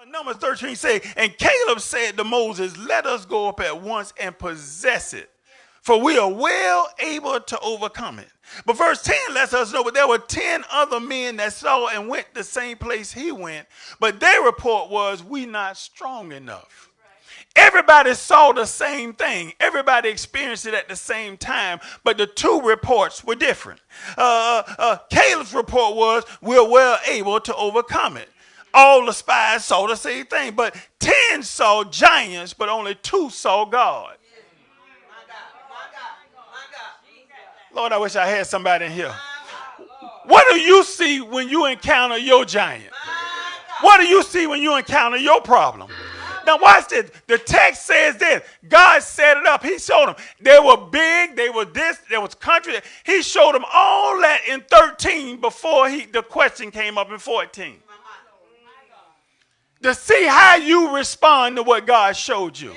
Numbers 13 say, and Caleb said to Moses, let us go up at once and possess it, for we are well able to overcome it. But verse 10 lets us know, but there were 10 other men that saw and went the same place he went, but their report was, we not strong enough. Everybody saw the same thing. Everybody experienced it at the same time, but the two reports were different. Caleb's report was, we're well able to overcome it. All the spies saw the same thing, but 10 saw giants, but only 2 saw God. Lord, I wish I had somebody in here. What do you see when you encounter your giant? What do you see when you encounter your problem? Now watch this. The text says this. God set it up. He showed them. They were big. They were this. There was country. He showed them all that in 13 before the question came up in 14. To see how you respond to what God showed you.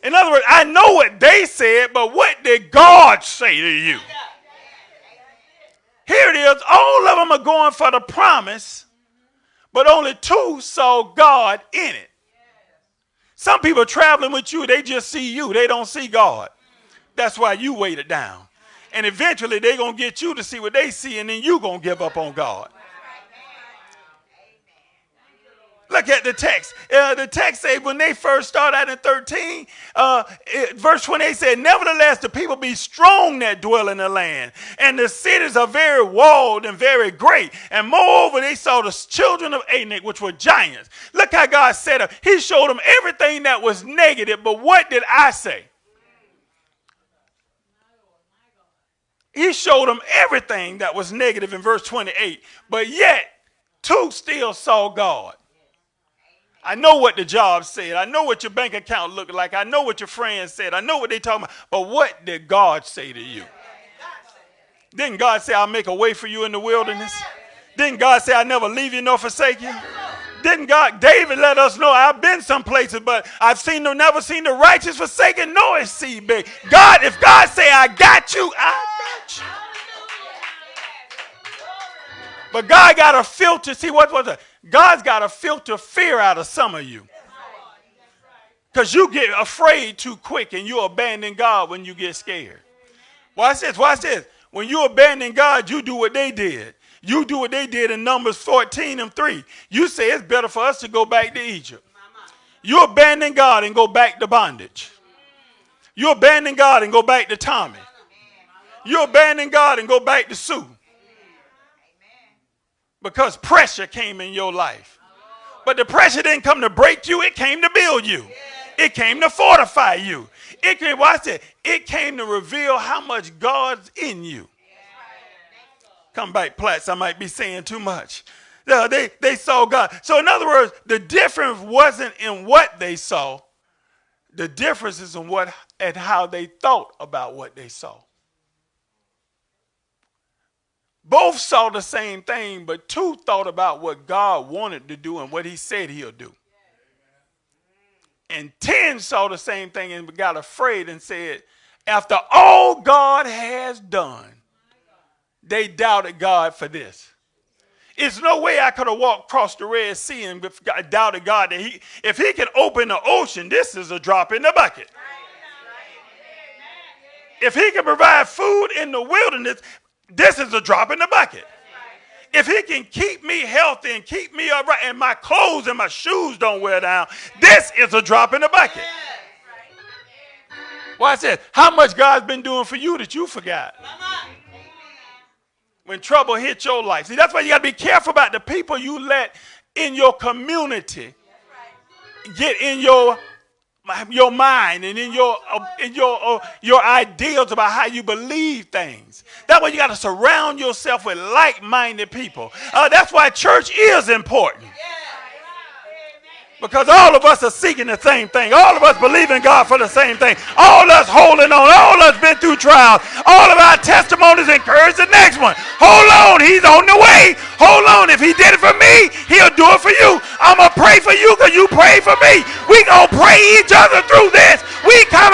In other words, I know what they said, but what did God say to you? Here it is. All of them are going for the promise, but only 2 saw God in it. Some people traveling with you, they just see you. They don't see God. That's why you weight it down. And eventually they're going to get you to see what they see, and then you're going to give up on God. Look at the text. The text says when they first started out in 13, verse 28 said, nevertheless, the people be strong that dwell in the land, and the cities are very walled and very great. And moreover, they saw the children of Anak, which were giants. Look how God set up. He showed them everything that was negative, but what did I say? He showed them everything that was negative in verse 28, but yet 2 still saw God. I know what the job said. I know what your bank account looked like. I know what your friends said. I know what they talking about. But what did God say to you? Didn't God say, I'll make a way for you in the wilderness? Didn't God say, I'll never leave you nor forsake you? Didn't David let us know, I've been some places, but I've never seen the righteous forsaken nor his seed beg. God, if God say, I got you, I got you. But God got to filter. See, what was it? God's got to filter fear out of some of you. Because you get afraid too quick and you abandon God when you get scared. Watch this, watch this. When you abandon God, you do what they did. You do what they did in Numbers 14 and 3. You say it's better for us to go back to Egypt. You abandon God and go back to bondage. You abandon God and go back to Tommy. You abandon God and go back to Sue. Because pressure came in your life. But the pressure didn't come to break you. It came to build you. It came to fortify you. It came, watch it. It came to reveal how much God's in you. Come back, Platts. I might be saying too much. They saw God. So in other words, the difference wasn't in what they saw. The difference is in what and how they thought about what they saw. Both saw the same thing, but 2 thought about what God wanted to do and what he said he'll do. And 10 saw the same thing and got afraid and said, after all God has done, they doubted God for this. It's no way I could have walked across the Red Sea and doubted God that if he can open the ocean, this is a drop in the bucket. If he can provide food in the wilderness, this is a drop in the bucket. If he can keep me healthy and keep me upright and my clothes and my shoes don't wear down, this is a drop in the bucket. Watch this. How much God's been doing for you that you forgot? When trouble hits your life. See, that's why you got to be careful about the people you let in your community get in your mind and in your ideals about how you believe things. That way you got to surround yourself with like-minded people. That's why church is important. Because all of us are seeking the same thing. All of us believe in God for the same thing. All of us holding on. All of us been through trials. All of our testimonies encourage the next one. Hold on. He's on the way. Hold on. If he did it for me, he'll do it for you. I'm going to pray for you because you pray for me. We going to pray each other through this. We come